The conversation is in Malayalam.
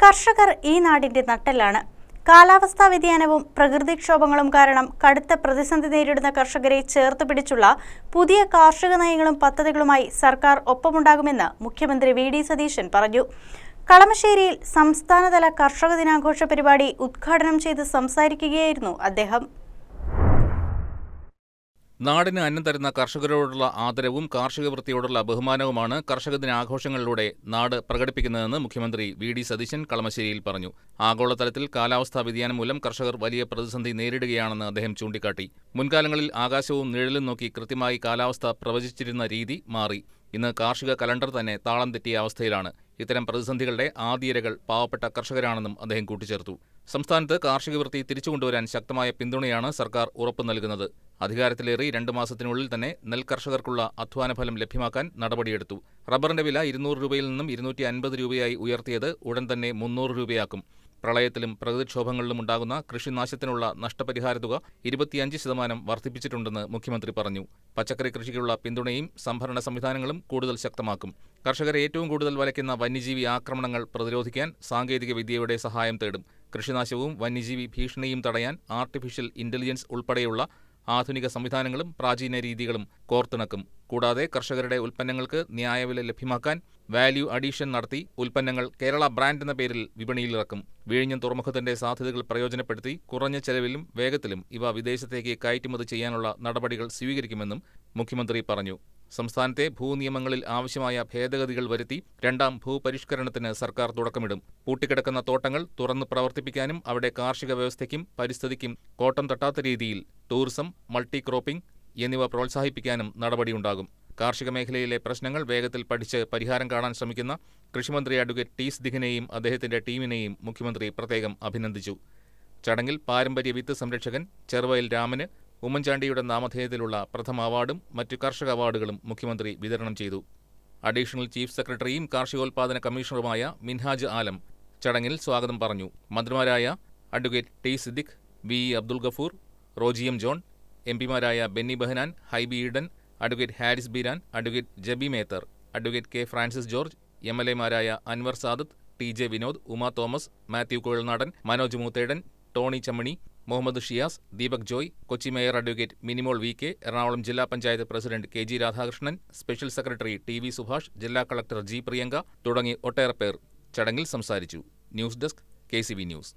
കർഷകർ ഈ നാടിന്റെ നട്ടെല്ലാണ്. കാലാവസ്ഥാ വ്യതിയാനവും പ്രകൃതിക്ഷോഭങ്ങളും കാരണം കടുത്ത പ്രതിസന്ധി നേരിടുന്ന കർഷകരെ ചേർത്ത് പിടിച്ചുള്ള പുതിയ കാർഷിക നയങ്ങളും പദ്ധതികളുമായി സർക്കാർ ഒപ്പമുണ്ടാകുമെന്ന് മുഖ്യമന്ത്രി വി.ഡി. സതീശൻ പറഞ്ഞു. കളമശ്ശേരിയിൽ സംസ്ഥാനതല കർഷക ദിനാഘോഷ പരിപാടി ഉദ്ഘാടനം ചെയ്ത് സംസാരിക്കുകയായിരുന്നു അദ്ദേഹം. നാടിന് അന്നം തരുന്ന കർഷകരോടുള്ള ആദരവും കാർഷിക വൃത്തിയോടുള്ള ബഹുമാനവുമാണ് കർഷക ദിനാഘോഷങ്ങളിലൂടെ നാട് പ്രകടിപ്പിക്കുന്നതെന്ന് മുഖ്യമന്ത്രി വി.ഡി. സതീശൻ കളമശ്ശേരിയിൽ പറഞ്ഞു. ആഗോളതലത്തിൽ കാലാവസ്ഥാ വ്യതിയാനം മൂലം കർഷകർ വലിയ പ്രതിസന്ധി നേരിടുകയാണെന്ന് അദ്ദേഹം ചൂണ്ടിക്കാട്ടി. മുൻകാലങ്ങളിൽ ആകാശവും നിഴലും നോക്കി കൃത്യമായി കാലാവസ്ഥ പ്രവചിച്ചിരുന്ന രീതി മാറി. ഇന്ന് കാർഷിക കലണ്ടർ തന്നെ താളം തെറ്റിയ അവസ്ഥയിലാണ്. ഇത്തരം പ്രതിസന്ധികളുടെ ആദിയിരകൾ പാവപ്പെട്ട കർഷകരാണെന്നും അദ്ദേഹം കൂട്ടിച്ചേർത്തു. സംസ്ഥാനത്ത് കാർഷിക വൃത്തി തിരിച്ചുകൊണ്ടുവരാൻ ശക്തമായ പിന്തുണയാണ് സർക്കാർ ഉറപ്പു നൽകുന്നത്. അധികാരത്തിലേറി 2 മാസത്തിനുള്ളിൽ തന്നെ നെൽകർഷകർക്കുള്ള അധ്വാനഫലം ലഭ്യമാക്കാൻ നടപടിയെടുത്തു. റബ്ബറിന്റെ വില 200 രൂപയിൽ നിന്നും 250 രൂപയായി ഉയർത്തിയത് ഉടൻ തന്നെ 300 രൂപയാക്കും. പ്രളയത്തിലും പ്രകൃതിക്ഷോഭങ്ങളിലും ഉണ്ടാകുന്ന കൃഷിനാശത്തിനുള്ള നഷ്ടപരിഹാര തുക 25% വർദ്ധിപ്പിച്ചിട്ടുണ്ടെന്ന് മുഖ്യമന്ത്രി പറഞ്ഞു. പച്ചക്കറി കൃഷിക്കുള്ള പിന്തുണയും സംഭരണ സംവിധാനങ്ങളും കൂടുതൽ ശക്തമാക്കും. കർഷകരെ ഏറ്റവും കൂടുതൽ വലയ്ക്കുന്ന വന്യജീവി ആക്രമണങ്ങൾ പ്രതിരോധിക്കാൻ സാങ്കേതിക വിദ്യയുടെ സഹായം തേടും. കൃഷിനാശവും വന്യജീവി ഭീഷണിയും തടയാൻ ആർട്ടിഫിഷ്യൽ ഇന്റലിജൻസ് ഉൾപ്പെടെയുള്ള ആധുനിക സംവിധാനങ്ങളും പ്രാചീന രീതികളും കോർത്തിണക്കും. കൂടാതെ കർഷകരുടെ ഉൽപ്പന്നങ്ങൾക്ക് ന്യായവില ലഭ്യമാക്കാൻ വാല്യൂ അഡീഷൻ നടത്തി ഉൽപ്പന്നങ്ങൾ കേരള ബ്രാൻഡ് എന്ന പേരിൽ വിപണിയിലിറക്കും. വിഴിഞ്ഞം തുറമുഖത്തിന്റെ സാധ്യതകൾ പ്രയോജനപ്പെടുത്തി കുറഞ്ഞ ചെലവിലും വേഗത്തിലും ഇവ വിദേശത്തേക്ക് കയറ്റുമതി ചെയ്യാനുള്ള നടപടികൾ സ്വീകരിക്കുമെന്നും മുഖ്യമന്ത്രി പറഞ്ഞു. സംസ്ഥാനത്തെ ഭൂനിയമങ്ങളിൽ ആവശ്യമായ ഭേദഗതികൾ വരുത്തി 2ാം ഭൂപരിഷ്കരണത്തിന് സർക്കാർ തുടക്കമിടും. പൂട്ടിക്കിടക്കുന്ന തോട്ടങ്ങൾ തുറന്ന് പ്രവർത്തിപ്പിക്കാനും അവിടെ കാർഷിക വ്യവസ്ഥയ്ക്കും പരിസ്ഥിതിക്കും കോട്ടം തട്ടാത്ത രീതിയിൽ ടൂറിസം, മൾട്ടി ക്രോപ്പിംഗ് എന്നിവ പ്രോത്സാഹിപ്പിക്കാനും നടപടിയുണ്ടാകും. കാർഷിക മേഖലയിലെ പ്രശ്നങ്ങൾ വേഗത്തിൽ പഠിച്ച് പരിഹാരം കാണാൻ ശ്രമിക്കുന്ന കൃഷിമന്ത്രി അഡ്വക്കേറ്റ് ടി. സിദ്ദിഖിനെയും അദ്ദേഹത്തിന്റെ ടീമിനെയും മുഖ്യമന്ത്രി പ്രത്യേകം അഭിനന്ദിച്ചു. ചടങ്ങിൽ പാരമ്പര്യ വിത്ത് സംരക്ഷകൻ ചെറുവയൽ രാമന് ഉമ്മൻചാണ്ടിയുടെ നാമധേയത്തിലുള്ള പ്രഥമ അവാർഡും മറ്റു കർഷക അവാർഡുകളും മുഖ്യമന്ത്രി വിതരണം ചെയ്തു. അഡീഷണൽ ചീഫ് സെക്രട്ടറിയും കാർഷികോൽപാദന കമ്മീഷണറുമായ മിൻഹാജ് ആലം ചടങ്ങിൽ സ്വാഗതം പറഞ്ഞു. മന്ത്രിമാരായ advocate T. Siddique, V. Abdul Gafoor, Roji M. John, എംപിമാരായ Benny Behanan, Hibi Eden, advocate Haris Beeran, advocate Jebi Mather, advocate K. Francis George, MLA-മാരായ Anwar Sadath, T.J. Vinod, Uma Thomas, Mathew Kuzhalnadan, Manoj Moothedan, Tony Chammany, Muhammed Shiyas, Deepak Joy, Kochi mayor advocate Minimol VK, Ernakulam ജില്ലാ panchayat president KG Radhakrishnan, special secretary TV Subhash, ജില്ലാ കളക്ടർ G. പ്രിയങ്ക തുടങ്ങി ഒട്ടേറെ പേർ ചടങ്ങിൽ സംസാരിച്ചു. News desk KCV news.